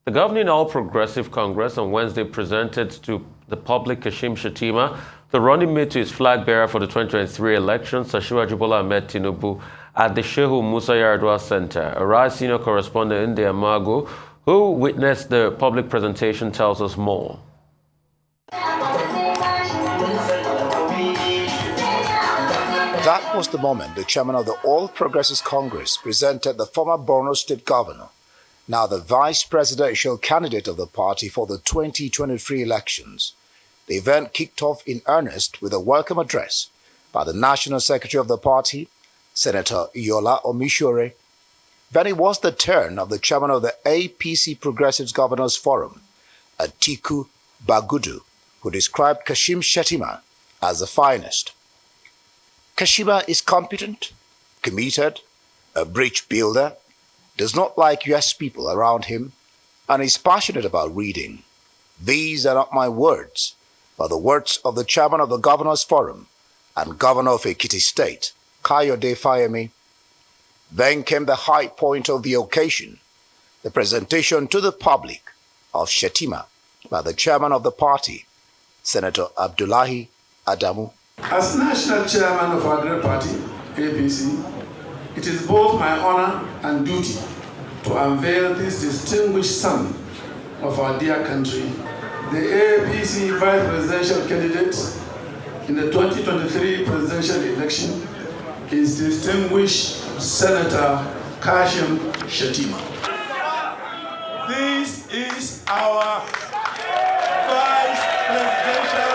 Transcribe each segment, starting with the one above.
The governing All Progressive Congress on Wednesday presented to the public Kashim Shettima, the running mate to his flag bearer for the 2023 elections, Asiwaju Bola Ahmed Tinubu, at the Shehu Musa Yar'Adua Center. Arise senior correspondent Inde Amago, who witnessed the public presentation, tells us more. That was the moment the chairman of the All Progressives Congress presented the former Borno State governor, now the vice presidential candidate of the party for the 2023 elections. The event kicked off in earnest with a welcome address by the National Secretary of the party, Senator Yola Omishore. Then it was the turn of the chairman of the APC Progressives Governors Forum, Atiku Bagudu, who described Kashim Shettima as the finest. Kashima is competent, committed, a bridge builder, does not like US people around him, and is passionate about reading. These are not my words, but the words of the chairman of the Governors Forum and governor of Ekiti State, Kayode Fayemi. Then came the high point of the occasion, the presentation to the public of Shettima by the chairman of the party, Senator Abdullahi Adamu. As national chairman of our great party, APC, it is both my honor and duty to unveil this distinguished son of our dear country, the APC vice presidential candidate in the 2023 presidential election is distinguished Senator Kashim Shettima. This is our vice presidential.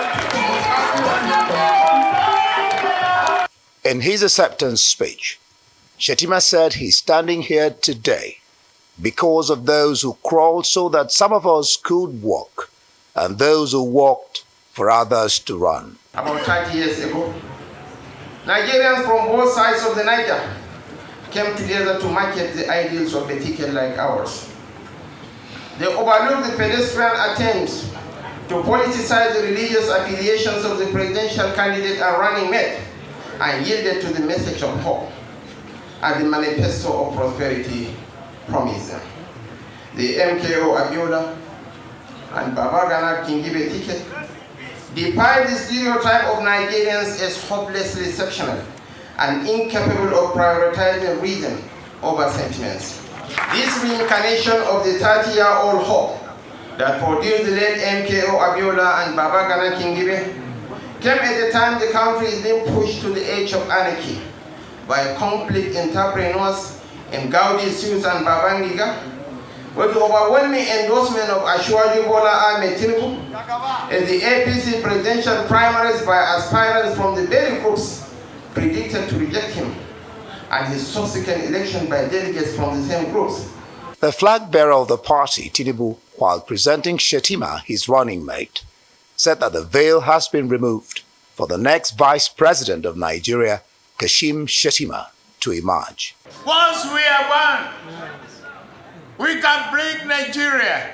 In his acceptance speech, Shettima said he's standing here today because of those who crawled so that some of us could walk, and those who walked for others to run. About 30 years ago, Nigerians from both sides of the Niger came together to market the ideals of a ticket like ours. They overlooked the pedestrian attempts to politicize the religious affiliations of the presidential candidate and running mate, and yielded to the message of hope and the manifesto of prosperity promised them. The MKO Abiola and Babagana Kingibe ticket defied the stereotype of Nigerians as hopelessly sectional and incapable of prioritizing reason over sentiments. This reincarnation of the 30-year-old hope that produced the late MKO Abiola and Babagana Kingibe came at the time the country is being pushed to the edge of anarchy by conflict entrepreneurs in Gaudi Suits and Babangiga, with the overwhelming endorsement of Asiwaju Bola Ahmed Tinubu as the APC presidential primaries by aspirants from the very groups predicted to reject him, and his subsequent election by delegates from the same groups. The flag bearer of the party, Tinubu, while presenting Shettima, his running mate, said that the veil has been removed for the next vice president of Nigeria, Kashim Shettima, to emerge. Once we are one, we can bring Nigeria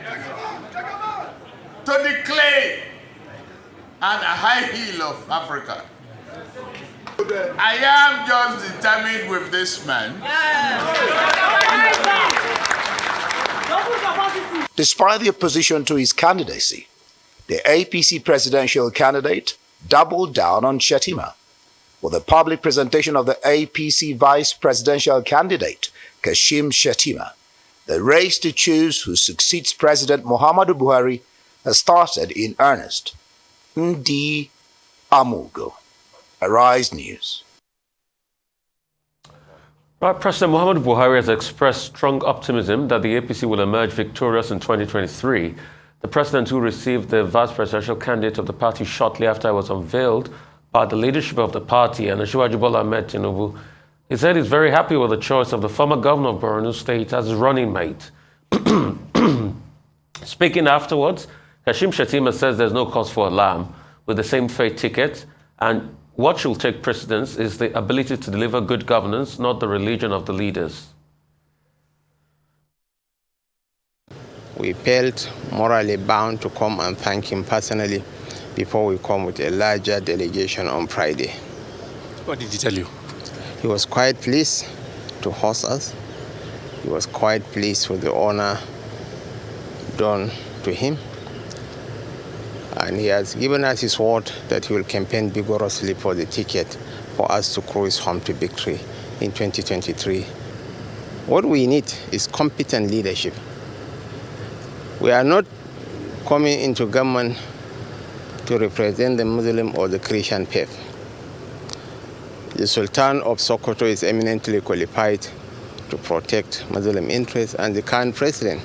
to the clay and a high heel of Africa. I am just determined with this man. Despite the opposition to his candidacy, the APC presidential candidate doubled down on Shettima. With the public presentation of the APC vice presidential candidate, Kashim Shettima, the race to choose who succeeds President Muhammadu Buhari has started in earnest. Inde Amago, Arise News. Right, President Muhammadu Buhari has expressed strong optimism that the APC will emerge victorious in 2023. The president, who received the vice presidential candidate of the party shortly after it was unveiled by the leadership of the party and Asiwaju Bola Ahmed Tinubu, he said he's very happy with the choice of the former governor of Borno State as his running mate. Speaking afterwards, Kashim Shettima says there's no cause for alarm with the same faith ticket, and what should take precedence is the ability to deliver good governance, not the religion of the leaders. We felt morally bound to come and thank him personally before we come with a larger delegation on Friday. What did he tell you? He was quite pleased to host us. He was quite pleased with the honor done to him. And he has given us his word that he will campaign vigorously for the ticket for us to cruise home to victory in 2023. What we need is competent leadership. We are not coming into government to represent the Muslim or the Christian faith. The Sultan of Sokoto is eminently qualified to protect Muslim interests, and the current president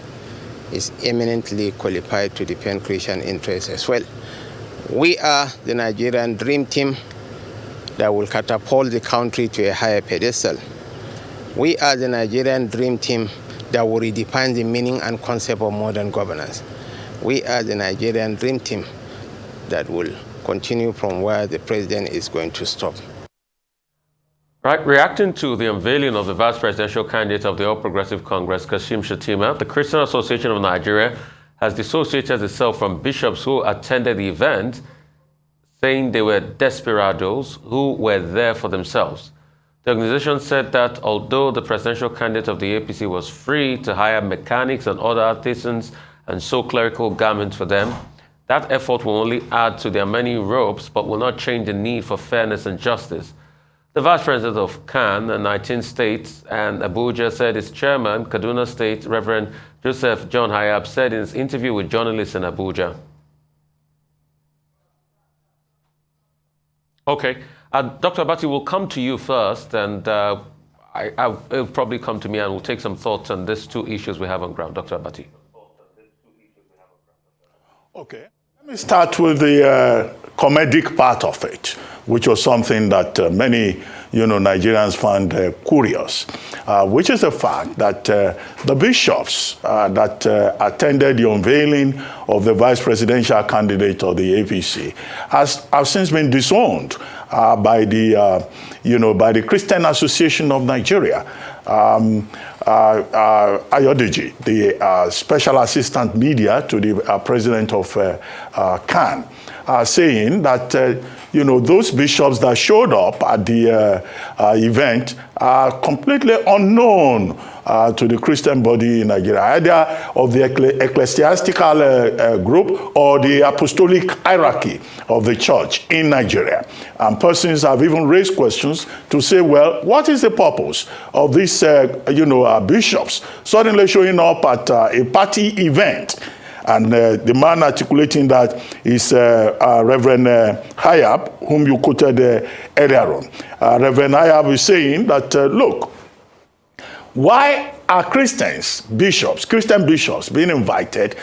is eminently qualified to defend Christian interests as well. We are the Nigerian dream team that will catapult the country to a higher pedestal. We are the Nigerian dream team that will redefine the meaning and concept of modern governance. We are the Nigerian dream team that will continue from where the president is going to stop. Right, reacting to the unveiling of the vice presidential candidate of the All Progressive Congress, Kashim Shettima, the Christian Association of Nigeria has dissociated itself from bishops who attended the event, saying they were desperados who were there for themselves. The organization said that although the presidential candidate of the APC was free to hire mechanics and other artisans and sew clerical garments for them, that effort will only add to their many ropes but will not change the need for fairness and justice. The vice president of CAN, 19 states, and Abuja said its chairman, Kaduna State, Reverend Joseph John Hayab, said in his interview with journalists in Abuja. Okay, Dr. Abati, we'll come to you first, and it'll probably come to me, and we'll take some thoughts on these two issues we have on ground. Dr. Abati. Okay, let me start with the comedic part of it, which was something that many, Nigerians found curious, which is the fact that the bishops that attended the unveiling of the vice presidential candidate of the APC have since been disowned by the Christian Association of Nigeria. Ayodeji, the special assistant media to the president of CAN, saying that those bishops that showed up at the event are completely unknown to the Christian body in Nigeria, either of the ecclesiastical group or the apostolic hierarchy of the church in Nigeria. And persons have even raised questions to say, well, what is the purpose of these, bishops suddenly showing up at a party event? And the man articulating that is Reverend Hayab, whom you quoted earlier on. Reverend Hayab is saying that, look, why are Christian bishops being invited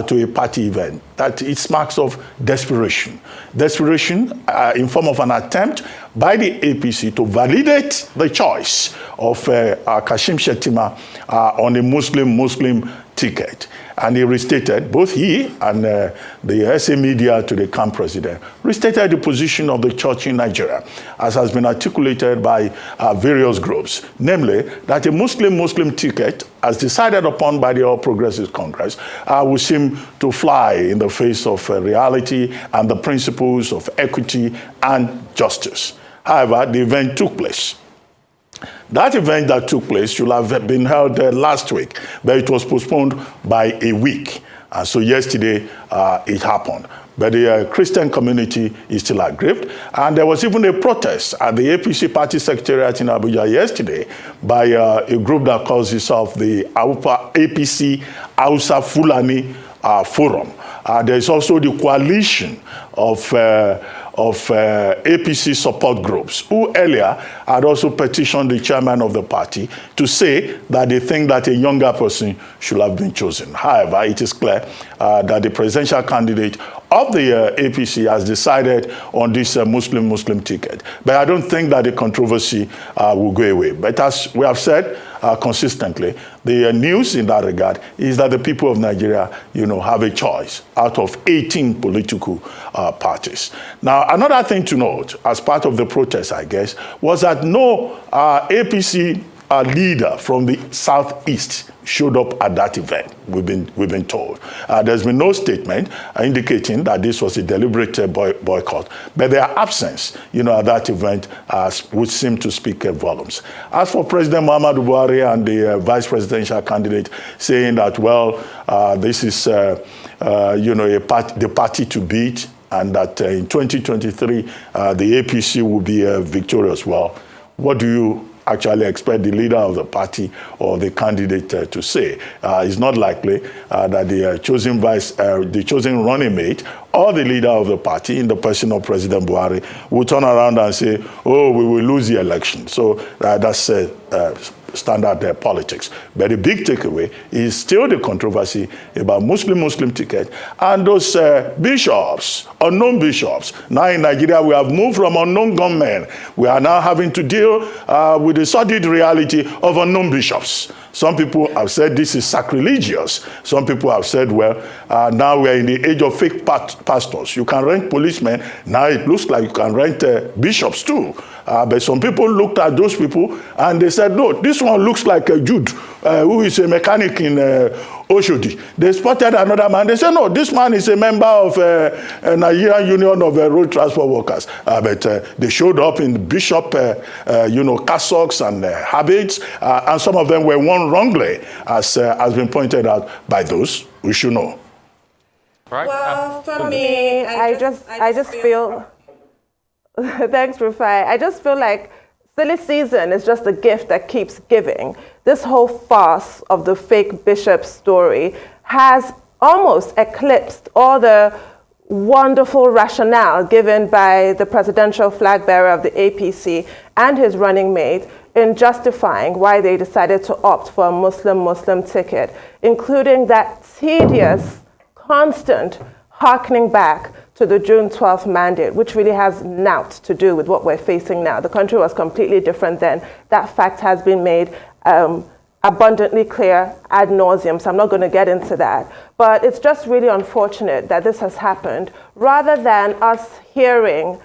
to a party event? That it marks of desperation. Desperation in form of an attempt by the APC to validate the choice of Kashim Shettima on a Muslim ticket. And he restated, both he and the SA media to the CAN president, restated the position of the church in Nigeria, as has been articulated by various groups, namely that a Muslim ticket, as decided upon by the All Progressive Congress, would seem to fly in the face of reality and the principles of equity and justice. However, the event took place. That event that took place should have been held last week, but it was postponed by a week. And so yesterday, it happened. But the Christian community is still aggrieved. And there was even a protest at the APC party secretariat in Abuja yesterday by a group that calls itself the APC Hausa Fulani Forum. There's also the coalition of APC support groups, who earlier had also petitioned the chairman of the party to say that they think that a younger person should have been chosen. However, it is clear that the presidential candidate of the APC has decided on this Muslim ticket. But I don't think that the controversy will go away. But as we have said consistently, the news in that regard is that the people of Nigeria, have a choice out of 18 political parties. Now, another thing to note as part of the protest, I guess, was that no APC a leader from the southeast showed up at that event, we've been told. There's been no statement indicating that this was a deliberate boycott, but their absence, at that event would seem to speak volumes. As for President Muhammadu Buhari and the vice presidential candidate saying that, well, this is, the party to beat, and that in 2023, the APC will be victorious. Well, what do you actually expect the leader of the party or the candidate to say? It's not likely that the chosen running mate or the leader of the party, in the person of President Buhari, will turn around and say, oh, we will lose the election. So that's standard politics. But the big takeaway is still the controversy about Muslim ticket and those bishops, unknown bishops. Now in Nigeria, we have moved from unknown gunmen. We are now having to deal with the sordid reality of unknown bishops. Some people have said this is sacrilegious. Some people have said, well, now we are in the age of fake pastors. You can rent policemen. Now it looks like you can rent bishops too. But some people looked at those people and they said, no, this one looks like a Jude, who is a mechanic in Oshodi. They spotted another man. They said, no, this man is a member of a Nigerian Union of Road Transport Workers. But they showed up in bishop, cassocks and habits, and some of them were worn wrongly, as has been pointed out by those who should know. Right? Well, for me, I just feel. Thanks, Rufai. I just feel like silly season is just a gift that keeps giving. This whole farce of the fake bishop story has almost eclipsed all the wonderful rationale given by the presidential flag bearer of the APC and his running mate in justifying why they decided to opt for a Muslim ticket, including that tedious, constant harkening back to the June 12th mandate, which really has naught to do with what we're facing now. The country was completely different then. That fact has been made abundantly clear ad nauseum, so I'm not going to get into that. But it's just really unfortunate that this has happened, rather than us hearing,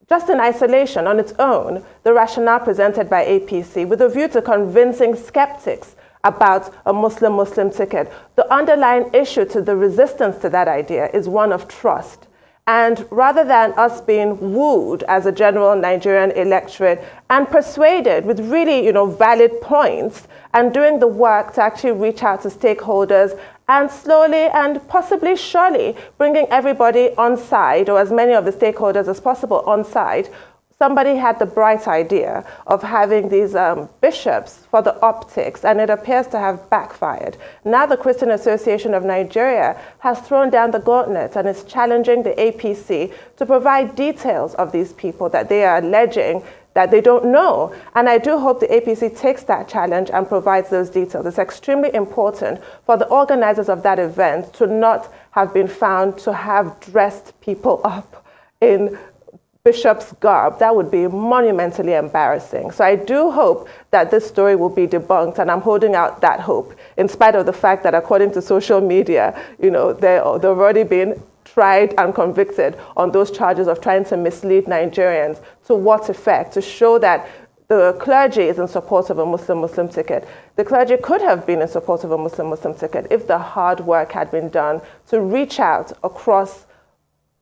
just in isolation, on its own, the rationale presented by APC with a view to convincing skeptics about a Muslim ticket. The underlying issue to the resistance to that idea is one of trust. And rather than us being wooed as a general Nigerian electorate and persuaded with really, valid points and doing the work to actually reach out to stakeholders and slowly and possibly surely bringing everybody on side, or as many of the stakeholders as possible on side, somebody had the bright idea of having these bishops for the optics, and it appears to have backfired. Now the Christian Association of Nigeria has thrown down the gauntlet and is challenging the APC to provide details of these people that they are alleging that they don't know. And I do hope the APC takes that challenge and provides those details. It's extremely important for the organizers of that event to not have been found to have dressed people up in bishop's garb. That would be monumentally embarrassing. So I do hope that this story will be debunked, and I'm holding out that hope, in spite of the fact that according to social media, they've already been tried and convicted on those charges of trying to mislead Nigerians. To what effect? To show that the clergy is in support of a Muslim ticket. The clergy could have been in support of a Muslim ticket if the hard work had been done to reach out across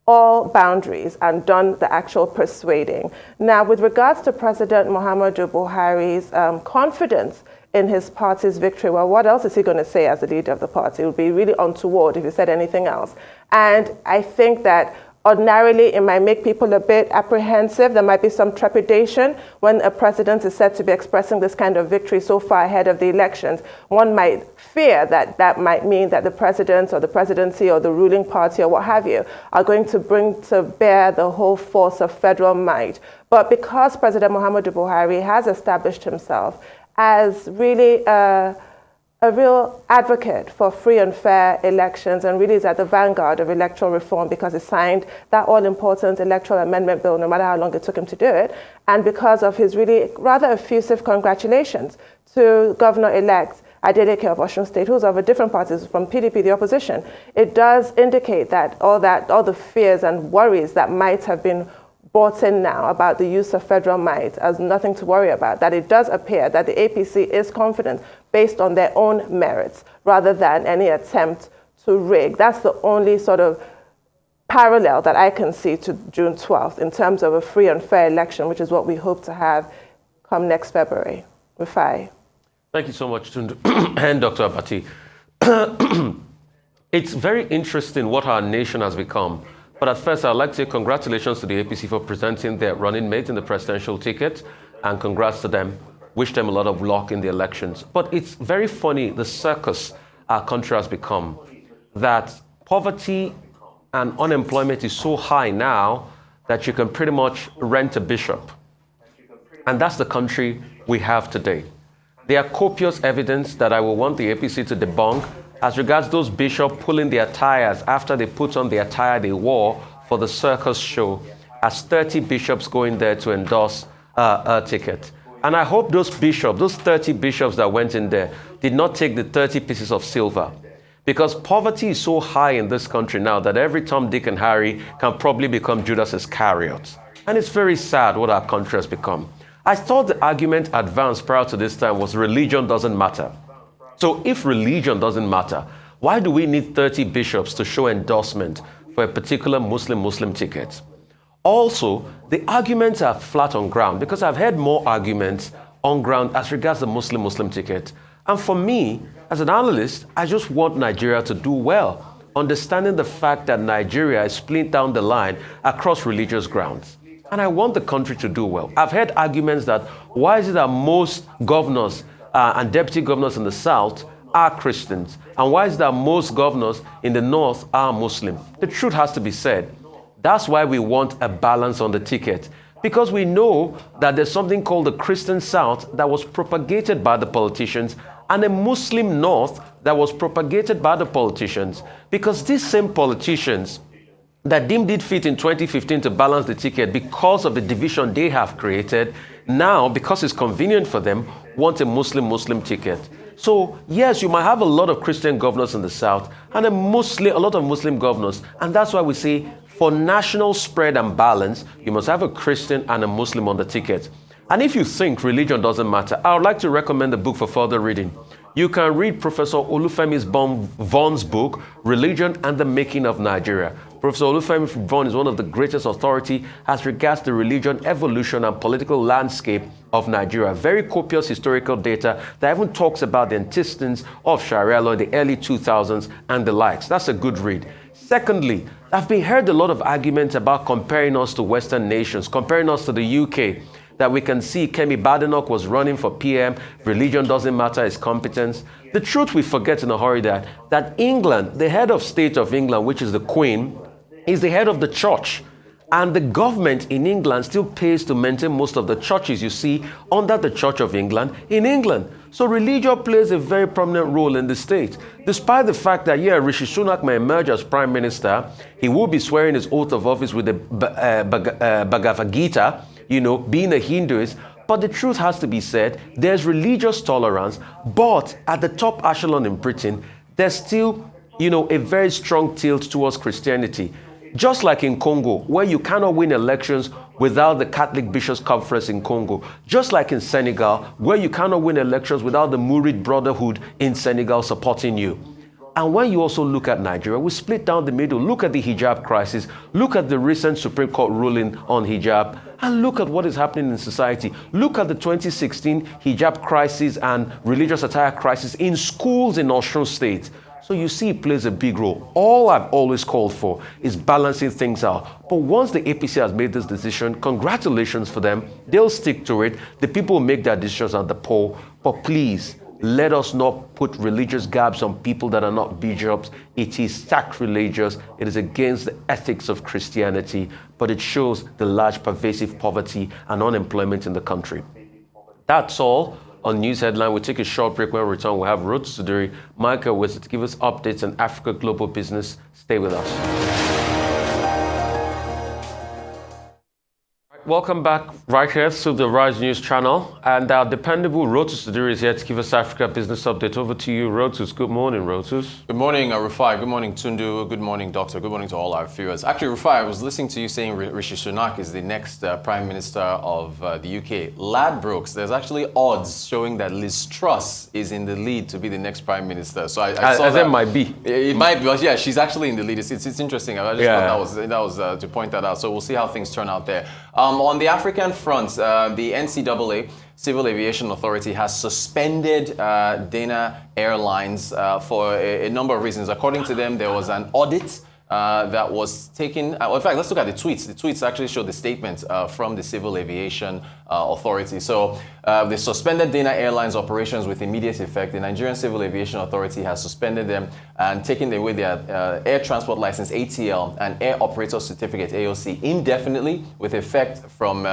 all boundaries and done the actual persuading. Now, with regards to President Muhammadu Buhari's confidence in his party's victory, well, what else is he going to say as the leader of the party? It would be really untoward if he said anything else. And I think that ordinarily, it might make people a bit apprehensive. There might be some trepidation when a president is said to be expressing this kind of victory so far ahead of the elections. One might fear that that might mean that the president or the presidency or the ruling party or what have you are going to bring to bear the whole force of federal might. But because President Muhammadu Buhari has established himself as really a real advocate for free and fair elections, and really is at the vanguard of electoral reform because he signed that all-important electoral amendment bill, no matter how long it took him to do it, and because of his really rather effusive congratulations to Governor-elect Adeleke of Osun State, who's of a different party from PDP, the opposition. It does indicate that all the fears and worries that might have been bought in now about the use of federal might as nothing to worry about, that it does appear that the APC is confident based on their own merits rather than any attempt to rig. That's the only sort of parallel that I can see to June 12th in terms of a free and fair election, which is what we hope to have come next February. Rufai. Thank you so much, Tunde and Dr. Abati. It's very interesting what our nation has become. But at first, I'd like to say congratulations to the APC for presenting their running mate in the presidential ticket, and congrats to them. Wish them a lot of luck in the elections. But it's very funny, the circus our country has become, that poverty and unemployment is so high now that you can pretty much rent a bishop. And that's the country we have today. There are copious evidence that I will want the APC to debunk as regards those bishops pulling their tires after they put on the attire they wore for the circus show, as 30 bishops going there to endorse a ticket. And I hope those bishops, those 30 bishops that went in there, did not take the 30 pieces of silver. Because poverty is so high in this country now that every Tom, Dick, and Harry can probably become Judas Iscariot. And it's very sad what our country has become. I thought the argument advanced prior to this time was religion doesn't matter. So if religion doesn't matter, why do we need 30 bishops to show endorsement for a particular Muslim ticket? Also, the arguments are flat on ground because I've heard more arguments on ground as regards the Muslim ticket. And for me, as an analyst, I just want Nigeria to do well, understanding the fact that Nigeria is split down the line across religious grounds. And I want the country to do well. I've heard arguments that why is it that most governors and deputy governors in the South are Christians? And why is it that most governors in the North are Muslim? The truth has to be said. That's why we want a balance on the ticket. Because we know that there's something called the Christian South that was propagated by the politicians and a Muslim North that was propagated by the politicians. Because these same politicians that deemed it fit in 2015 to balance the ticket because of the division they have created, now, because it's convenient for them, want a Muslim ticket. So, yes, you might have a lot of Christian governors in the South and a lot of Muslim governors. And that's why we say, for national spread and balance, you must have a Christian and a Muslim on the ticket. And if you think religion doesn't matter, I would like to recommend the book for further reading. You can read Professor Olufemi Vaughan's book, Religion and the Making of Nigeria. Professor Olufemi Vaughan is one of the greatest authority as regards the religion, evolution, and political landscape of Nigeria. Very copious historical data that even talks about the antecedents of Sharia law in the early 2000s and the likes. That's a good read. Secondly, I've been heard a lot of arguments about comparing us to Western nations, comparing us to the UK, that we can see Kemi Badenoch was running for PM, religion doesn't matter, his competence. The truth we forget in a hurry that England, the head of state of England, which is the Queen, is the head of the church. And the government in England still pays to maintain most of the churches you see under the Church of England in England. So religion plays a very prominent role in the state. Despite the fact that, Rishi Sunak may emerge as Prime Minister, he will be swearing his oath of office with the Bhagavad Gita, being a Hinduist. But the truth has to be said, there's religious tolerance, but at the top echelon in Britain, there's still, a very strong tilt towards Christianity. Just like in Congo, where you cannot win elections without the Catholic Bishops' Conference in Congo. Just like in Senegal, where you cannot win elections without the Murid Brotherhood in Senegal supporting you. And when you also look at Nigeria, we split down the middle. Look at the hijab crisis. Look at the recent Supreme Court ruling on hijab. And look at what is happening in society. Look at the 2016 hijab crisis and religious attire crisis in schools in Osun State. So you see it plays a big role. All I've always called for is balancing things out. But once the APC has made this decision, congratulations for them. They'll stick to it. The people will make their decisions at the poll. But please, let us not put religious garbs on people that are not bishops. It is sacrilegious. It is against the ethics of Christianity. But it shows the large pervasive poverty and unemployment in the country. That's all on News Headline. We'll take a short break. When we return, we'll have Ruth Sudiri, Michael Wizard to give us updates on Africa global business. Stay with us. Welcome back right here to the Rise News channel. And our dependable Rotus Sidiri is here to give us Africa Business Update. Over to you, Rotus. Good morning, Rotus. Good morning, Rufai. Good morning, Tundu. Good morning, Doctor. Good morning to all our viewers. Actually, Rufai, I was listening to you saying Rishi Sunak is the next Prime Minister of the UK. Ladbrokes, there's actually odds showing that Liz Truss is in the lead to be the next Prime Minister. So I saw that. It might be. It might be, but yeah, she's actually in the lead. It's interesting. I just thought that was to point that out. So we'll see how things turn out there. On the African front, the NCAA, Civil Aviation Authority, has suspended Dana Airlines for a number of reasons. According to them, there was an audit that was taken. In fact, let's look at the tweets. The tweets actually show the statement from the Civil Aviation Authority. So they suspended Dana Airlines operations with immediate effect. The Nigerian Civil Aviation Authority has suspended them and taken away their air transport license, ATL, and air operator certificate, AOC, indefinitely with effect from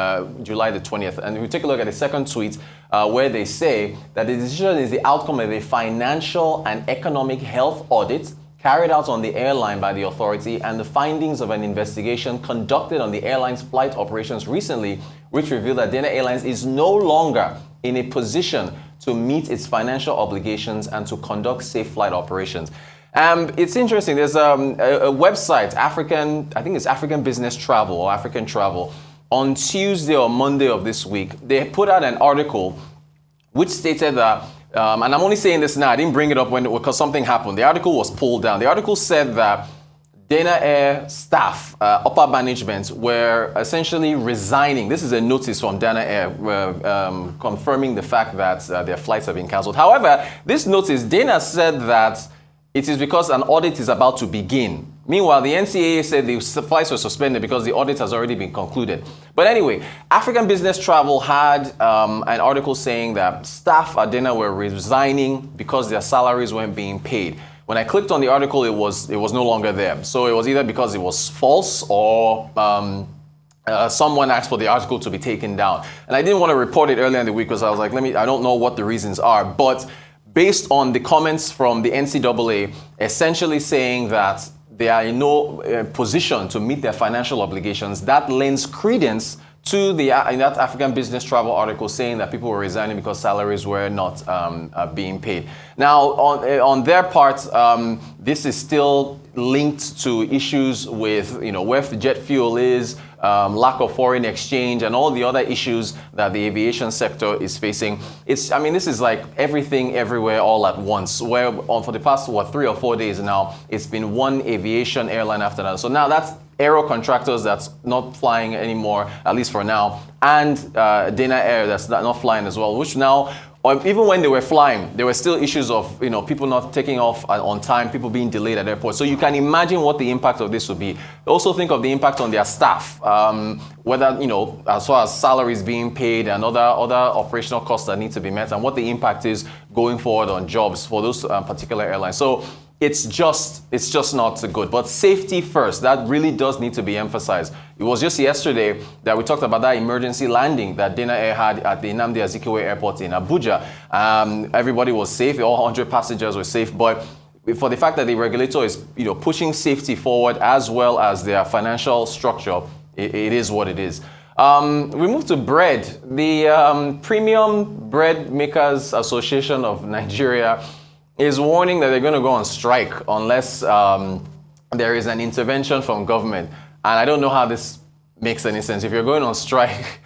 July the 20th. And if we take a look at the second tweet, where they say that the decision is the outcome of a financial and economic health audit carried out on the airline by the authority and the findings of an investigation conducted on the airline's flight operations recently, which revealed that Dana Airlines is no longer in a position to meet its financial obligations and to conduct safe flight operations. It's interesting. There's a website, I think it's African Business Travel or African Travel, on Tuesday or Monday of this week. They put out an article which stated that and I'm only saying this now, I didn't bring it up because something happened. The article was pulled down. The article said that Dana Air staff, upper management, were essentially resigning. This is a notice from Dana Air confirming the fact that their flights have been cancelled. However, this notice, Dana said that it is because an audit is about to begin. Meanwhile, the NCAA said the flights were suspended because the audit has already been concluded. But anyway, African Business Travel had an article saying that staff at Dana were resigning because their salaries weren't being paid. When I clicked on the article, it was no longer there. So it was either because it was false or someone asked for the article to be taken down. And I didn't want to report it earlier in the week because I was like, I don't know what the reasons are. But based on the comments from the NCAA, essentially saying that they are in no position to meet their financial obligations, that lends credence to in that African Business Travel article saying that people were resigning because salaries were not being paid. Now, on their part, this is still linked to issues with where jet fuel is, lack of foreign exchange, and all the other issues that the aviation sector is facing. This is like everything, everywhere, all at once. Where for the past 3 or 4 days now, it's been one aviation airline after another. So now that's aero contractors that's not flying anymore, at least for now, and Dana Air that's not flying as well, which now, even when they were flying, there were still issues of people not taking off on time, people being delayed at airports. So you can imagine what the impact of this would be. Also think of the impact on their staff, whether as far as salaries being paid and other operational costs that need to be met, and what the impact is going forward on jobs for those particular airlines. So it's just not good. But safety first, that really does need to be emphasized. It was just yesterday that we talked about that emergency landing that Dana Air had at the Nnamdi Azikiwe Airport in Abuja. Everybody was safe, all 100 passengers were safe, but for the fact that the regulator is pushing safety forward as well as their financial structure, it is what it is. We move to bread. The Premium Bread Makers Association of Nigeria is warning that they're going to go on strike unless there is an intervention from government. And I don't know how this makes any sense. If you're going on strike,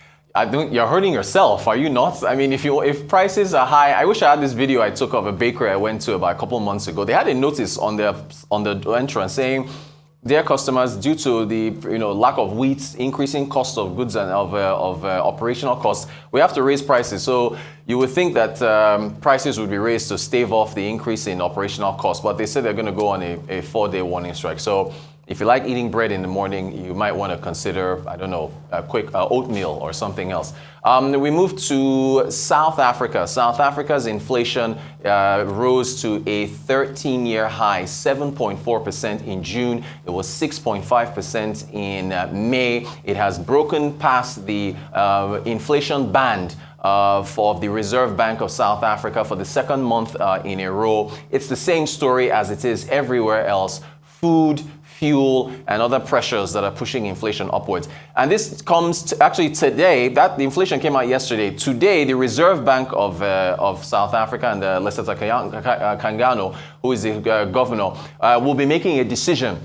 you're hurting yourself, are you not? If prices are high, I wish I had this video I took of a bakery I went to about a couple months ago. They had a notice on the entrance saying, "Dear customers, due to the lack of wheat, increasing cost of goods and of operational costs, we have to raise prices." So you would think that prices would be raised to stave off the increase in operational costs, but they said they're going to go on a 4-day warning strike. So if you like eating bread in the morning, you might want to consider, a quick oatmeal or something else. We move to South Africa. South Africa's inflation rose to a 13-year high, 7.4% in June. It was 6.5% in May. It has broken past the inflation band for the Reserve Bank of South Africa for the second month in a row. It's the same story as it is everywhere else. Food, fuel, and other pressures that are pushing inflation upwards. And this comes to, actually today, that the inflation came out yesterday. Today, the Reserve Bank of South Africa and Lesotho Kangano, who is the governor, will be making a decision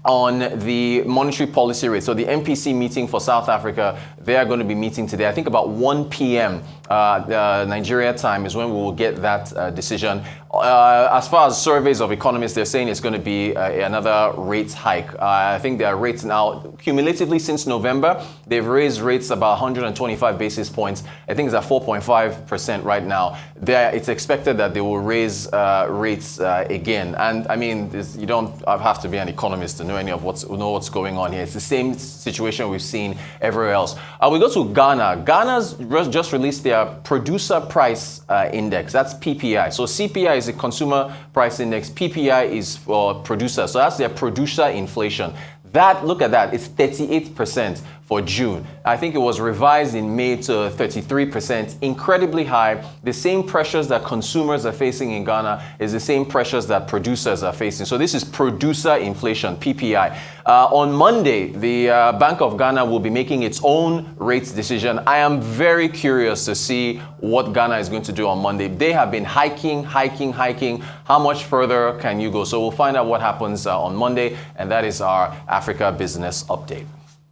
on the monetary policy rate. So the MPC meeting for South Africa, they are going to be meeting today. I think about 1 p.m. Nigeria time is when we will get that decision. As far as surveys of economists, they're saying it's going to be another rate hike. I think their rates now, cumulatively since November, they've raised rates about 125 basis points. I think it's at 4.5% right now. It's expected that they will raise rates again. And I mean, you don't have to be an economist to know what's going on here. It's the same situation we've seen everywhere else. We go to Ghana. Ghana's just released their producer price index. That's PPI. So CPI is the consumer price index. PPI is for producer. So that's their producer inflation. Look at that. It's 38% for June. I think it was revised in May to 33%. Incredibly high. The same pressures that consumers are facing in Ghana is the same pressures that producers are facing. So this is producer inflation, PPI. On Monday, the Bank of Ghana will be making its own rates decision. I am very curious to see what Ghana is going to do on Monday. They have been hiking. How much further can you go? So we'll find out what happens on Monday, and that is our Africa Business Update.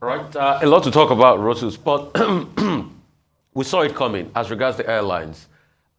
All right, a lot to talk about, Rotus, but we saw it coming as regards the airlines.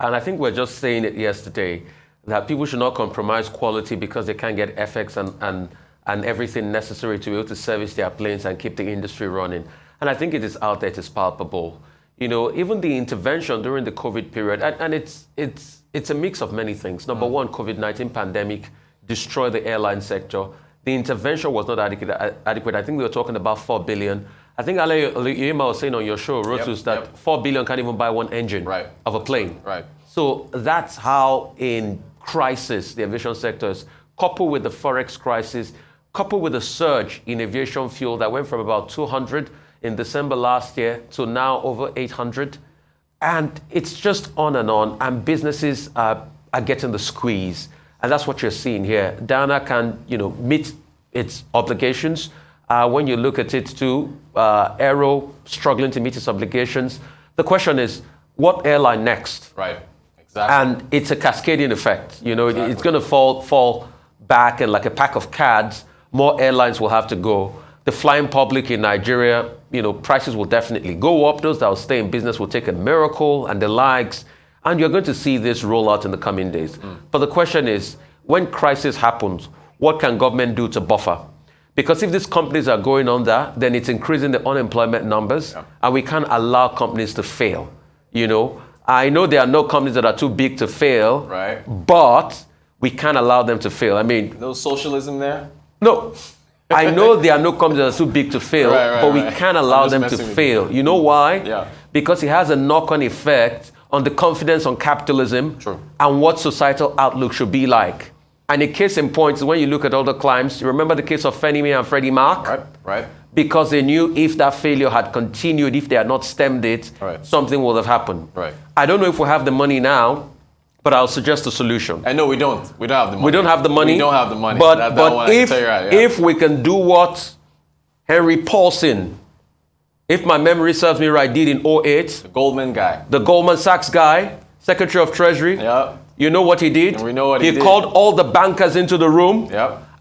And I think we're just saying it yesterday, that people should not compromise quality because they can't get FX and everything necessary to be able to service their planes and keep the industry running. And I think it is out there, it is palpable. You know, even the intervention during the COVID period, and it's a mix of many things. Number one, COVID-19 pandemic destroyed the airline sector. The intervention was not adequate. I think we were talking about 4 billion. I think Ale Yema was saying on your show, Rotus, that 4 billion can't even buy one engine of a plane. Right. So that's how in crisis the aviation sector is, coupled with the Forex crisis, coupled with the surge in aviation fuel that went from about 200 in December last year to now over 800. And it's just on, and businesses are getting the squeeze. And that's what you're seeing here. Ghana can, meet its obligations. When you look at it too, Aero struggling to meet its obligations. The question is, what airline next? Right, exactly. And it's a cascading effect. It's going to fall back, and like a pack of cards, more airlines will have to go. The flying public in Nigeria, prices will definitely go up. Those that will stay in business will take a miracle and the likes. And you're going to see this roll out in the coming days. But the question is, when crisis happens, what can government do to buffer? Because if these companies are going under, then it's increasing the unemployment numbers, and we can't allow companies to fail. I know there are no companies that are too big to fail, but we can't allow them to fail. I mean, no socialism there? No. I know there are no companies that are too big to fail, but we can't allow them to fail. You know why? Yeah. Because it has a knock-on effect on the confidence on capitalism and what societal outlook should be like. And a case in point is when you look at other climes, you remember the case of Fannie Mae and Freddie Mac? Right. Because they knew if that failure had continued, if they had not stemmed it, something would have happened. Right. I don't know if we have the money now, but I'll suggest a solution. I know we don't. We don't have the money. We don't have the money. We don't have the money. But if we can do what Henry Paulson, if my memory serves me right, did in 2008. The Goldman guy. The Goldman Sachs guy, Secretary of Treasury. Yeah. You know what he did? We know what he did. He called all the bankers into the room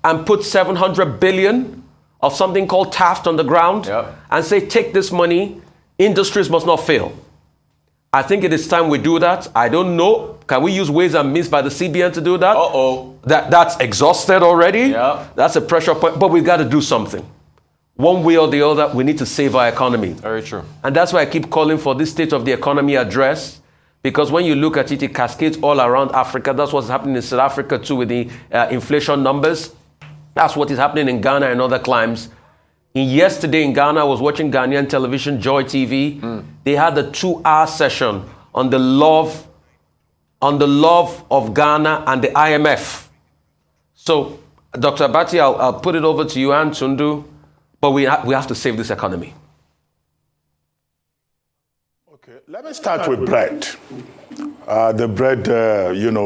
and put 700 billion of something called Taft on the ground and say, take this money, industries must not fail. I think it is time we do that. I don't know. Can we use ways and means by the CBN to do that? That's exhausted already. Yeah. That's a pressure point. But we've got to do something. One way or the other, we need to save our economy. Very true. And that's why I keep calling for this state of the economy address. Because when you look at it, it cascades all around Africa. That's what's happening in South Africa too with the inflation numbers. That's what is happening in Ghana and other climes. Yesterday in Ghana, I was watching Ghanaian television, Joy TV. They had a 2-hour session on the love of Ghana and the IMF. So, Dr. Abati, I'll put it over to you and Tundu, but we have to save this economy. Okay, let me start with bread. The bread,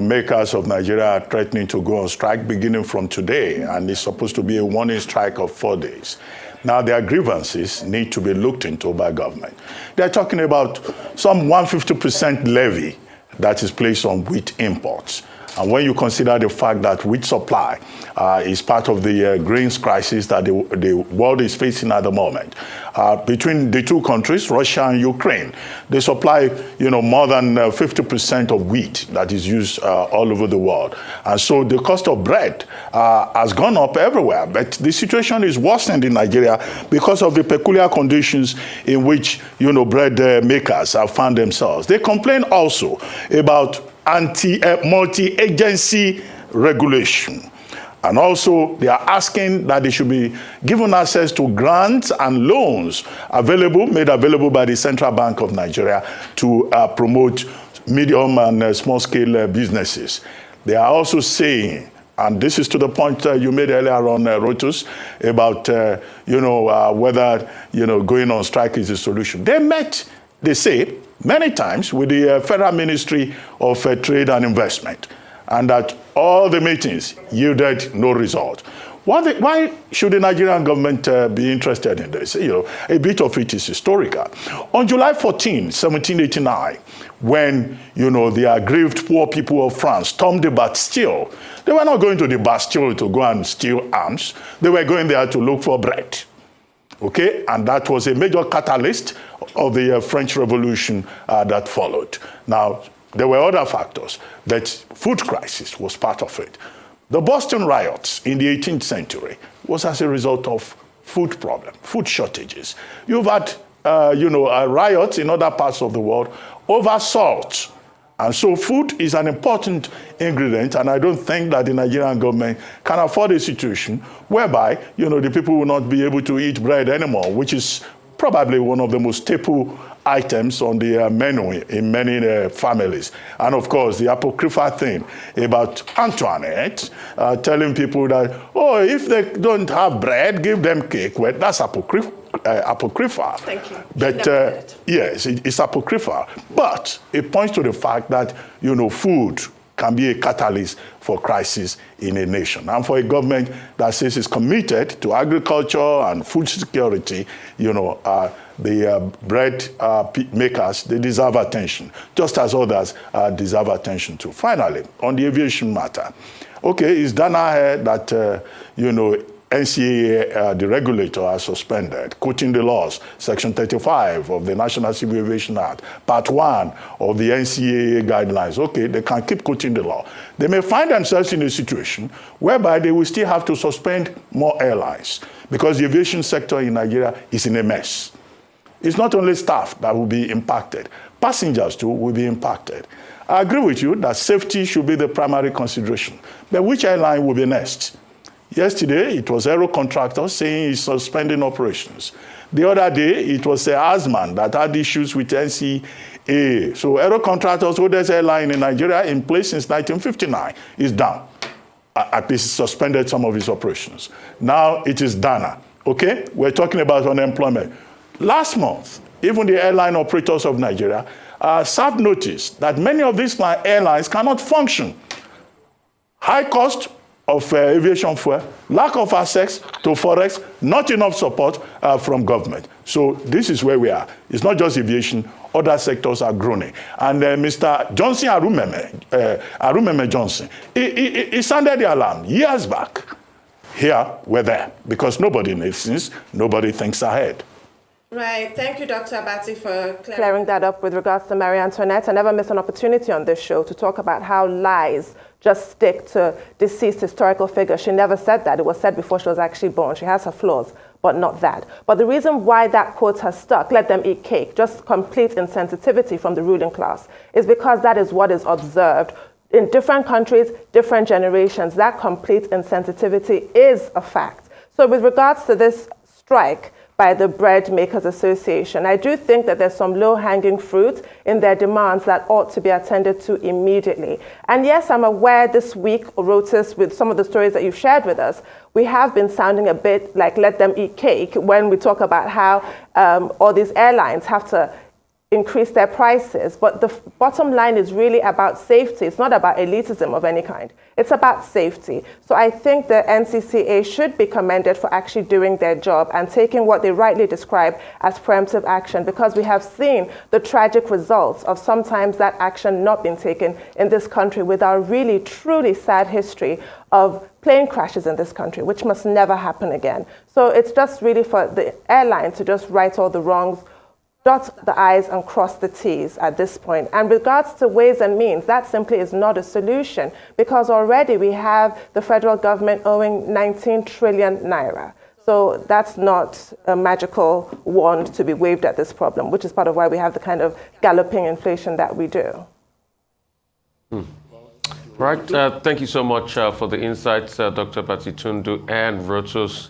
makers of Nigeria are threatening to go on strike beginning from today, and it's supposed to be a warning strike of 4 days. Now, their grievances need to be looked into by government. They're talking about some 150% levy that is placed on wheat imports. And when you consider the fact that wheat supply is part of the grains crisis that the world is facing at the moment, between the two countries, Russia and Ukraine, they supply, more than 50% of wheat that is used all over the world. And so the cost of bread has gone up everywhere. But the situation is worsened in Nigeria because of the peculiar conditions in which, bread makers have found themselves. They complain also about multi-agency regulation. And also, they are asking that they should be given access to grants and loans made available by the Central Bank of Nigeria to promote medium and small-scale businesses. They are also saying, and this is to the point you made earlier on, Rotus, about, whether, going on strike is the solution. They met, they say, many times with the Federal Ministry of Trade and Investment, and that all the meetings yielded no result. Why should the Nigerian government be interested in this? A bit of it is historical. On July 14, 1789, when, the aggrieved poor people of France stormed the Bastille, they were not going to the Bastille to go and steal arms. They were going there to look for bread. Okay, and that was a major catalyst of the French Revolution that followed. Now, there were other factors, but food crisis was part of it. The Boston riots in the 18th century was as a result of food problem, food shortages. You've had, riots in other parts of the world over salt. And so food is an important ingredient, and I don't think that the Nigerian government can afford a situation whereby, the people will not be able to eat bread anymore, which is probably one of the most staple items on the menu in many families. And of course, the apocryphal thing about Antoinette telling people that, if they don't have bread, give them cake. Well, that's apocryphal. Thank you. But yes, it's apocryphal. But it points to the fact that, food can be a catalyst for crisis in a nation. And for a government that says it's committed to agriculture and food security, the bread makers, they deserve attention, just as others deserve attention too. Finally, on the aviation matter, okay, it's Dana here that, NCAA, the regulator, has suspended, quoting the laws, Section 35 of the National Civil Aviation Act, Part 1 of the NCAA guidelines. Okay, they can keep quoting the law. They may find themselves in a situation whereby they will still have to suspend more airlines because the aviation sector in Nigeria is in a mess. It's not only staff that will be impacted, passengers too will be impacted. I agree with you that safety should be the primary consideration, but which airline will be next? Yesterday, it was Aero Contractors saying he's suspending operations. The other day, it was Asman that had issues with NCAA. So Aero Contractors, oldest airline in Nigeria, in place since 1959, is down. At least suspended some of its operations. Now it is Dana. Okay? We're talking about unemployment. Last month, even the airline operators of Nigeria served notice that many of these airlines cannot function. High cost of aviation fuel, lack of access to forex, not enough support from government. So this is where we are. It's not just aviation, other sectors are groaning. And Mr. Johnson Arumeme Johnson, he sounded the alarm years back. Here, we're there, because nobody listens, nobody thinks ahead. Right. Thank you, Dr. Abati, for clearing that up with regards to Marie Antoinette. I never miss an opportunity on this show to talk about how lies just stick to deceased historical figures. She never said that. It was said before she was actually born. She has her flaws, but not that. But the reason why that quote has stuck, let them eat cake, just complete insensitivity from the ruling class, is because that is what is observed in different countries, different generations. That complete insensitivity is a fact. So with regards to this strike by the Bread Makers Association, I do think that there's some low-hanging fruit in their demands that ought to be attended to immediately. And yes, I'm aware this week, Rotus, with some of the stories that you've shared with us, we have been sounding a bit like let them eat cake when we talk about how all these airlines have to increase their prices. But the bottom line is really about safety. It's not about elitism of any kind. It's about safety. So I think the NCCA should be commended for actually doing their job and taking what they rightly describe as preemptive action, because we have seen the tragic results of sometimes that action not being taken in this country with our really, truly sad history of plane crashes in this country, which must never happen again. So it's just really for the airline to just right all the wrongs, dot the I's and cross the T's at this point. And regards to ways and means, that simply is not a solution, because already we have the federal government owing 19 trillion naira. So that's not a magical wand to be waved at this problem, which is part of why we have the kind of galloping inflation that we do. Right. Thank you so much for the insights, Dr. Batitundu and Rotus.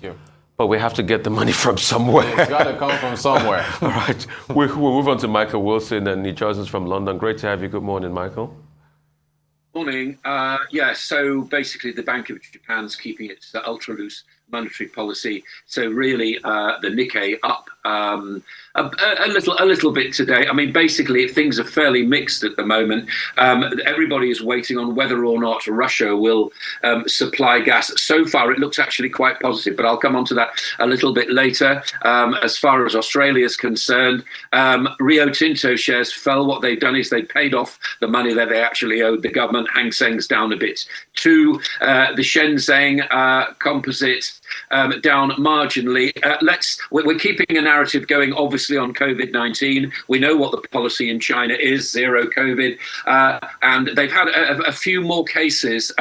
But we have to get the money from somewhere. It's got to come from somewhere. All right. We'll move on to Michael Wilson and New Jersey's from London. Great to have you. Good morning, Michael. Morning. So basically the Bank of Japan's keeping its ultra-loose monetary policy. So really the Nikkei up a little bit today. I mean, basically things are fairly mixed at the moment. Everybody is waiting on whether or not Russia will supply gas. So far it looks actually quite positive, but I'll come on to that a little bit later. As far as Australia is concerned, Rio Tinto shares fell. What they've done is they paid off the money that they actually owed the government. Hang Seng's down a bit too. The Shenzhen composite down marginally. We're keeping a narrative going, obviously, on COVID-19. We know what the policy in China is, zero COVID, and they've had a few more cases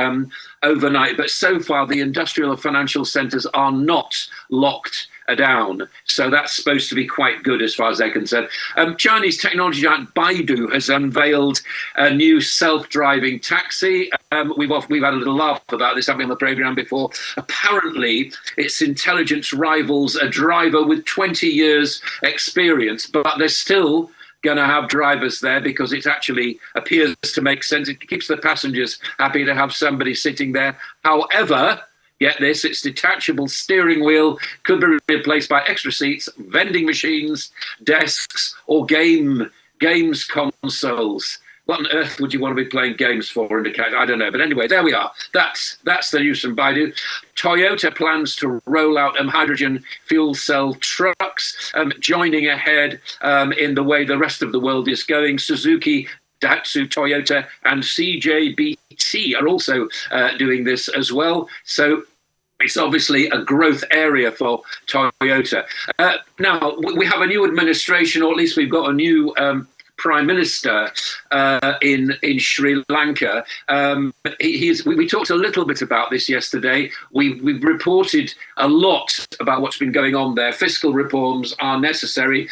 overnight, but so far the industrial and financial centres are not locked down. So that's supposed to be quite good as far as they're concerned. Chinese technology giant Baidu has unveiled a new self-driving taxi. We've had a little laugh about this, haven't we, on the programme before. Apparently, its intelligence rivals a driver with 20 years experience, but they're still going to have drivers there because it actually appears to make sense. It keeps the passengers happy to have somebody sitting there. However, get this, its detachable steering wheel could be replaced by extra seats, vending machines, desks, or games consoles. What on earth would you want to be playing games for in the car? I don't know. But anyway, there we are. That's the news from Baidu. Toyota plans to roll out hydrogen fuel cell trucks, joining ahead in the way the rest of the world is going. Suzuki, Daihatsu, Toyota, and CJBT are also doing this as well. So it's obviously a growth area for Toyota. Now, we have a new administration, or at least we've got a new Prime Minister in Sri Lanka. We talked a little bit about this yesterday. We've reported a lot about what's been going on there. Fiscal reforms are necessary,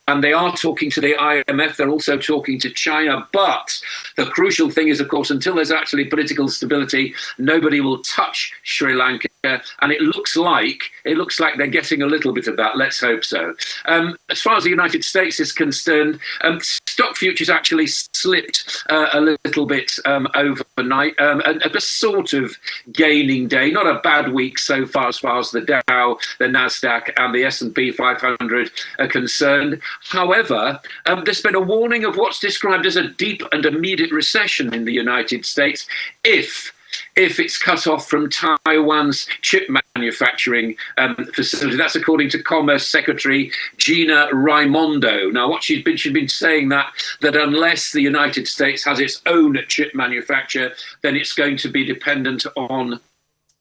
and they are talking to the IMF. They're also talking to China. But the crucial thing is, of course, until there's actually political stability, nobody will touch Sri Lanka. And it looks like they're getting a little bit of that. Let's hope so. As far as the United States is concerned, stock futures actually slipped a little bit overnight. A sort of gaining day, not a bad week so far as the Dow, the Nasdaq, and the S&P 500 are concerned. However, there's been a warning of what's described as a deep and immediate recession in the United States if it's cut off from Taiwan's chip manufacturing facility. That's according to Commerce Secretary Gina Raimondo. Now, what she's been saying that unless the United States has its own chip manufacture, then it's going to be dependent on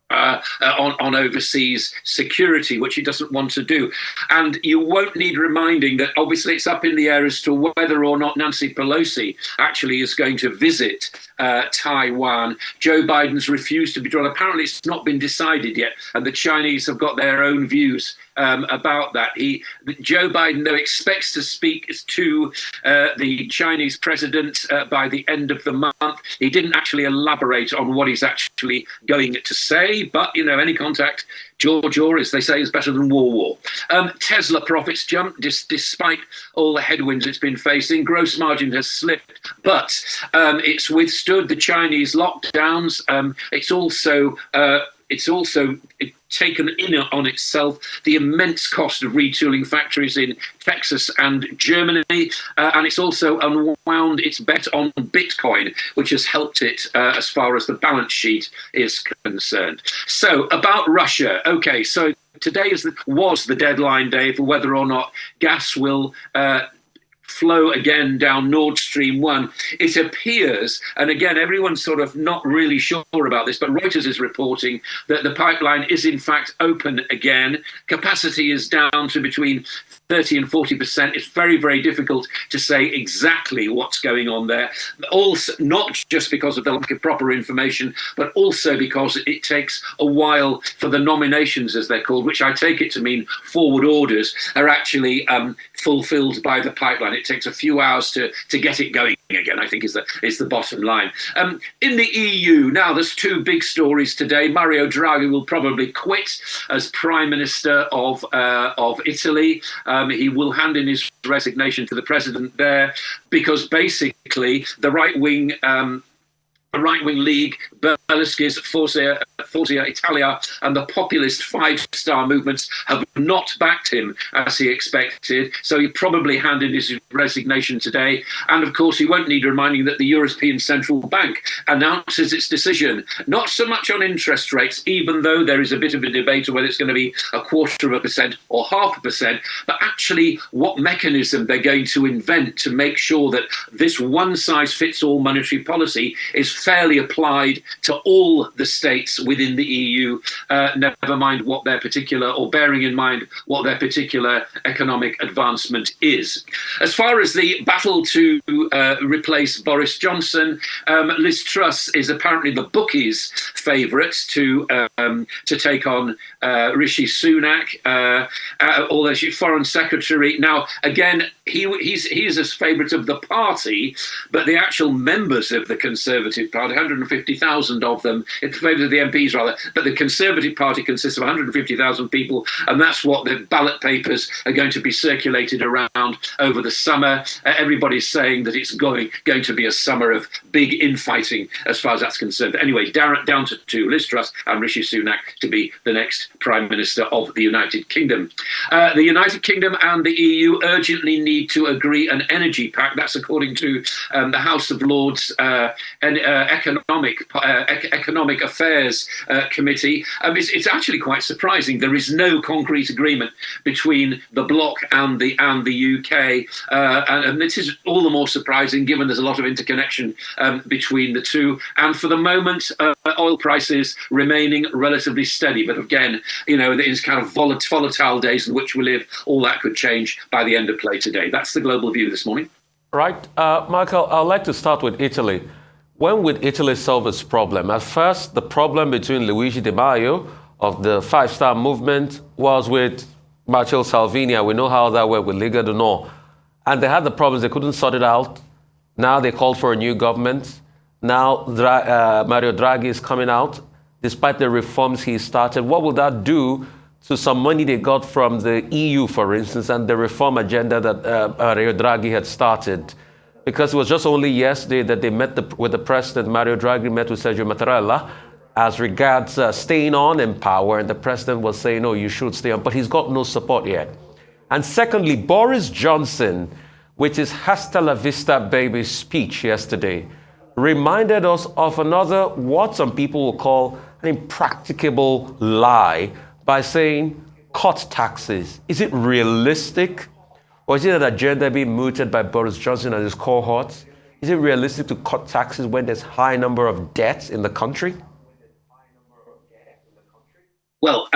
overseas security, which he doesn't want to do. And you won't need reminding that obviously it's up in the air as to whether or not Nancy Pelosi actually is going to visit Taiwan. Joe Biden's refused to be drawn. Apparently it's not been decided yet, and the Chinese have got their own views about that. Joe Biden, though, expects to speak to the Chinese president by the end of the month. He didn't actually elaborate on what he's actually going to say, but, any contact, jaw, as they say, is better than war. Tesla profits jumped despite all the headwinds it's been facing. Gross margin has slipped, but it's withstood the Chinese lockdowns. It's also it's also taken in on itself the immense cost of retooling factories in Texas and Germany, and it's also unwound its bet on Bitcoin, which has helped it as far as the balance sheet is concerned. So about Russia, okay, so today was the deadline day for whether or not gas will flow again down Nord Stream 1. It appears, and again, everyone's sort of not really sure about this, but Reuters is reporting that the pipeline is in fact open again. Capacity is down to between 30 and 40%. It's very, very difficult to say exactly what's going on there. Also, not just because of the lack of proper information, but also because it takes a while for the nominations, as they're called, which I take it to mean forward orders, are actually fulfilled by the pipeline. It takes a few hours to get it going again, I think is the bottom line. In the EU, now there's two big stories today. Mario Draghi will probably quit as Prime Minister of Italy. He will hand in his resignation to the president there because basically the right-wing league, Berlusconi's Forza Italia, and the populist five-star movements have not backed him as he expected. So he probably handed his resignation today. And of course, he won't need reminding that the European Central Bank announces its decision, not so much on interest rates, even though there is a bit of a debate on whether it's going to be 0.25% or 0.5%, but actually what mechanism they're going to invent to make sure that this one-size-fits-all monetary policy is fairly applied to all the states within the EU, never mind what their particular, or bearing in mind what their particular economic advancement is. As far as the battle to replace Boris Johnson, Liz Truss is apparently the bookies' favourite to take on Rishi Sunak, although she's Foreign Secretary. Now, again, he's a favourite of the party, but the actual members of the Conservative Party, 150,000 of them, in favour of the MPs rather, but the Conservative Party consists of 150,000 people, and that's what the ballot papers are going to be circulated around over the summer. Everybody's saying that it's going to be a summer of big infighting as far as that's concerned. But anyway, down to two, Liz Truss and Rishi Sunak to be the next Prime Minister of the United Kingdom. The United Kingdom and the EU urgently need to agree an energy pact. That's according to the House of Lords Economic Affairs Committee. It's actually quite surprising. There is no concrete agreement between the bloc and the UK, and this is all the more surprising given there's a lot of interconnection between the two. And for the moment, oil prices remaining relatively steady. But again, it's kind of volatile days in which we live. All that could change by the end of play today. That's the global view this morning. Right. Michael, I'd like to start with Italy. When would Italy solve its problem? At first, the problem between Luigi Di Maio of the Five-Star Movement was with Matteo Salvini, and we know how that went with Lega Nord. And they had the problems, they couldn't sort it out. Now they called for a new government. Now Mario Draghi is coming out, despite the reforms he started. What will that do to some money they got from the EU, for instance, and the reform agenda that Mario Draghi had started? Because it was just only yesterday that they met with the president. Mario Draghi met with Sergio Mattarella as regards staying on in power, and the president was saying, no, you should stay on, but he's got no support yet. And secondly, Boris Johnson, with his hasta la vista baby speech yesterday, reminded us of another, what some people will call an impracticable lie, by saying, cut taxes. Is it realistic? Or is it an agenda being mooted by Boris Johnson and his cohorts? Is it realistic to cut taxes when there's high number of debts in the country? Well,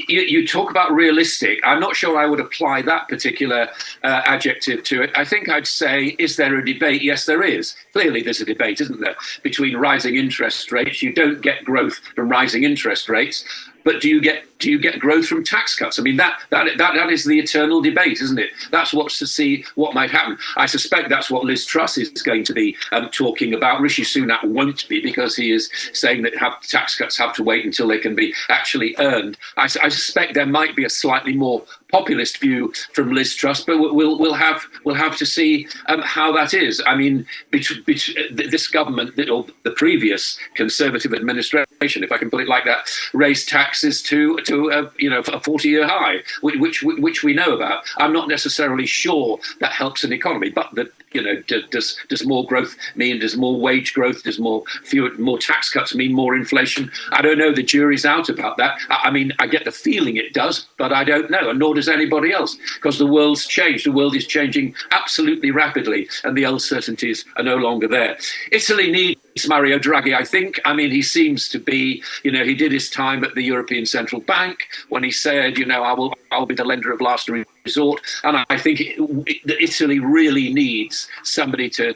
you talk about realistic. I'm not sure I would apply that particular adjective to it. I think I'd say, is there a debate? Yes, there is. Clearly, there's a debate, isn't there, between rising interest rates. You don't get growth from rising interest rates. But do you get growth from tax cuts? I mean, that is the eternal debate, isn't it? That's what's to see what might happen. I suspect that's what Liz Truss is going to be talking about. Rishi Sunak won't be, because he is saying that tax cuts have to wait until they can be actually earned. I suspect there might be a slightly more populist view from Liz Truss, but we'll have to see how that is. I mean, this government, or the previous Conservative administration, if I can put it like that, raised taxes to a 40-year high, which we know about. I'm not necessarily sure that helps an economy, but does more growth mean, does more wage growth, does more tax cuts mean more inflation? I don't know. The jury's out about that. I mean, I get the feeling it does, but I don't know, and nor does anybody else, because the world's changed. The world is changing absolutely rapidly, and the uncertainties are no longer there. Italy needs Mario Draghi, I think. I mean, he seems to be, he did his time at the European Central Bank when he said, I'll be the lender of last resort. And I think Italy really needs somebody to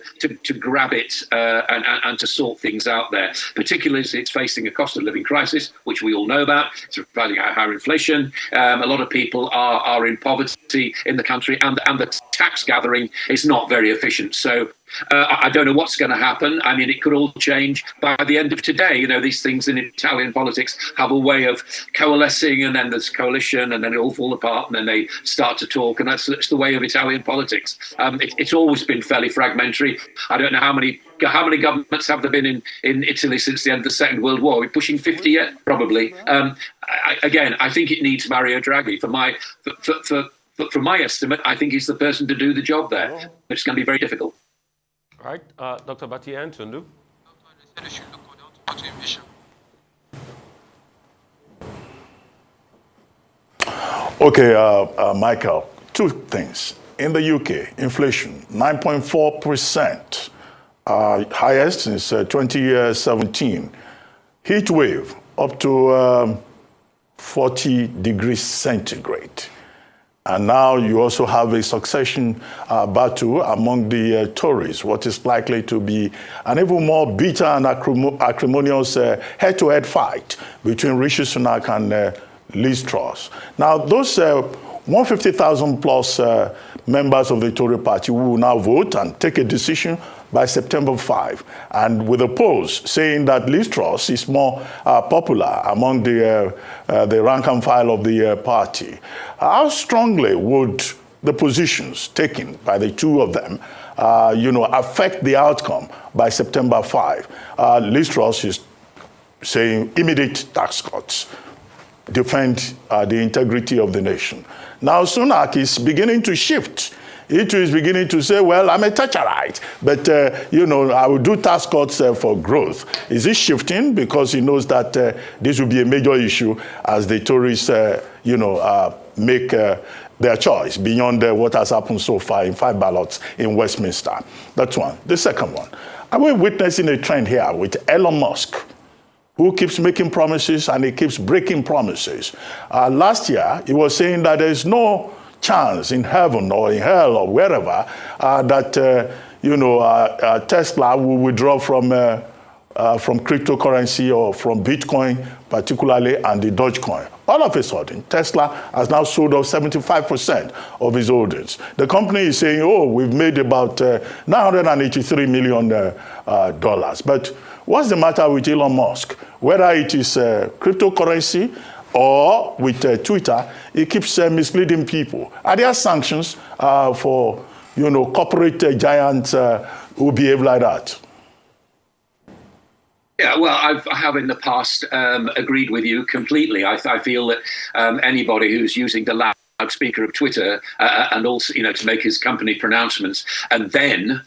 grab it and to sort things out there, particularly as it's facing a cost of living crisis, which we all know about. It's providing higher inflation. A lot of people are in poverty in the country, and the tax gathering is not very efficient. So I don't know what's going to happen. I mean, it could all change by the end of today. These things in Italian politics have a way of coalescing, and then there's coalition, and then it all fall apart, and then they start to talk, and that's the way of Italian politics. It's always been fairly fragmentary. I don't know how many governments have there been in Italy since the end of the Second World War. Are we pushing 50 yet? Probably. I think it needs Mario Draghi. For my estimate, I think he's the person to do the job there. It's going to be very difficult. All right, Dr. Bati Antundu. Okay, Michael, two things. In the UK, inflation, 9.4%, highest since 2017. Heat wave, up to 40 degrees centigrade. And now you also have a succession battle among the Tories, what is likely to be an even more bitter and acrimonious head-to-head fight between Rishi Sunak and Liz Truss. Now, those 150,000 plus members of the Tory party will now vote and take a decision by September 5, and with a poll saying that Liz Truss is more popular among the rank and file of the party. How strongly would the positions taken by the two of them, affect the outcome by September 5? Liz Truss is saying immediate tax cuts, defend the integrity of the nation. Now Sunak is beginning to shift. He too is beginning to say, well, I'm a Thatcherite, but, I will do tax cuts for growth. Is he shifting because he knows that this will be a major issue as the Tories, make their choice beyond what has happened so far in 5 ballots in Westminster? That's one. The second one, are we witnessing a trend here with Elon Musk, who keeps making promises and he keeps breaking promises? Last year, he was saying that there's no chance in heaven or in hell or wherever that Tesla will withdraw from cryptocurrency or from Bitcoin particularly, and the Dogecoin. All of a sudden, Tesla has now sold off 75% of his holdings. The company is saying, we've made about $983 million. But what's the matter with Elon Musk? Whether it is cryptocurrency or with Twitter, he keeps misleading people. Are there sanctions for corporate giants who behave like that? Yeah, well, I have in the past agreed with you completely. I feel that anybody who's using the loudspeaker of Twitter and also, to make his company pronouncements and then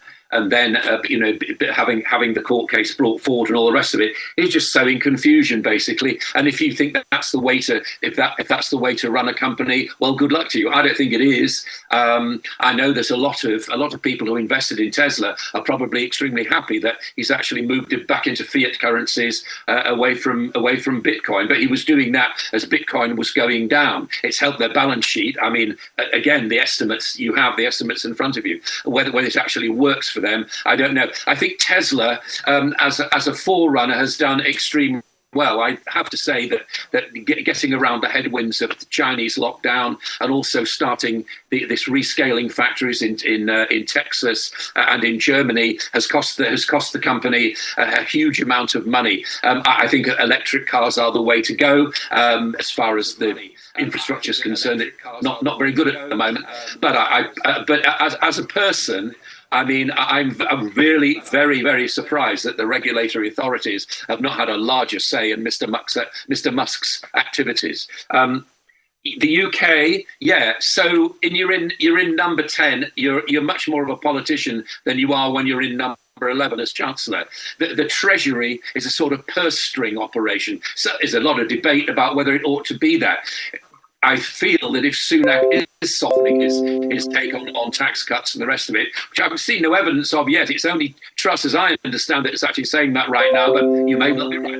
having the court case brought forward and all the rest of it is just sowing confusion, basically. And if you think that's the way to, if that's the way to run a company, well, good luck to you. I don't think it is. I know there's a lot of people who invested in Tesla are probably extremely happy that he's actually moved it back into fiat currencies away from Bitcoin. But he was doing that as Bitcoin was going down. It's helped their balance sheet. I mean, again, the estimates, you have the estimates in front of you. Whether it actually works for them, I don't know. I think Tesla, as a forerunner, has done extremely well. I have to say that getting around the headwinds of the Chinese lockdown and also starting this rescaling factories in Texas and in Germany has cost the company a huge amount of money. I think electric cars are the way to go as far as the infrastructure is concerned. Not very good at the moment. But as a person, I mean, I'm really very, very surprised that the regulatory authorities have not had a larger say in Mr. Musk's activities. The UK, yeah. So you're in number 10. You're much more of a politician than you are when you're in number 11 as Chancellor. The Treasury is a sort of purse string operation. So there's a lot of debate about whether it ought to be that. I feel that if Sunak is softening his take on tax cuts and the rest of it, which I've seen no evidence of yet, it's only Truss, as I understand it, is actually saying that right now, but you may well be right.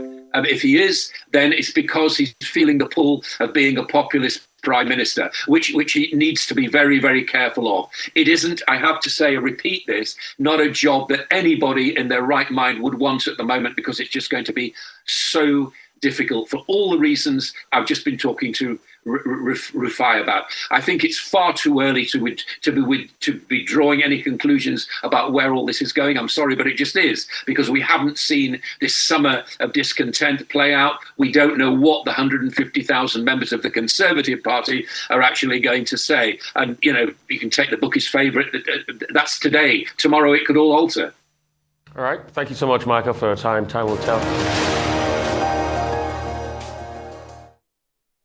If he is, then it's because he's feeling the pull of being a populist Prime Minister, which he needs to be very, very careful of. It isn't, I have to say, I repeat this, not a job that anybody in their right mind would want at the moment, because it's just going to be so difficult for all the reasons I've just been talking to Rufai about. I think it's far too early to be drawing any conclusions about where all this is going. I'm sorry, but it just is, because we haven't seen this summer of discontent play out. We don't know what the 150,000 members of the Conservative Party are actually going to say. And, you know, you can take the book as favourite. That's today. Tomorrow it could all alter. All right. Thank you so much, Michael, for your time. Time will tell.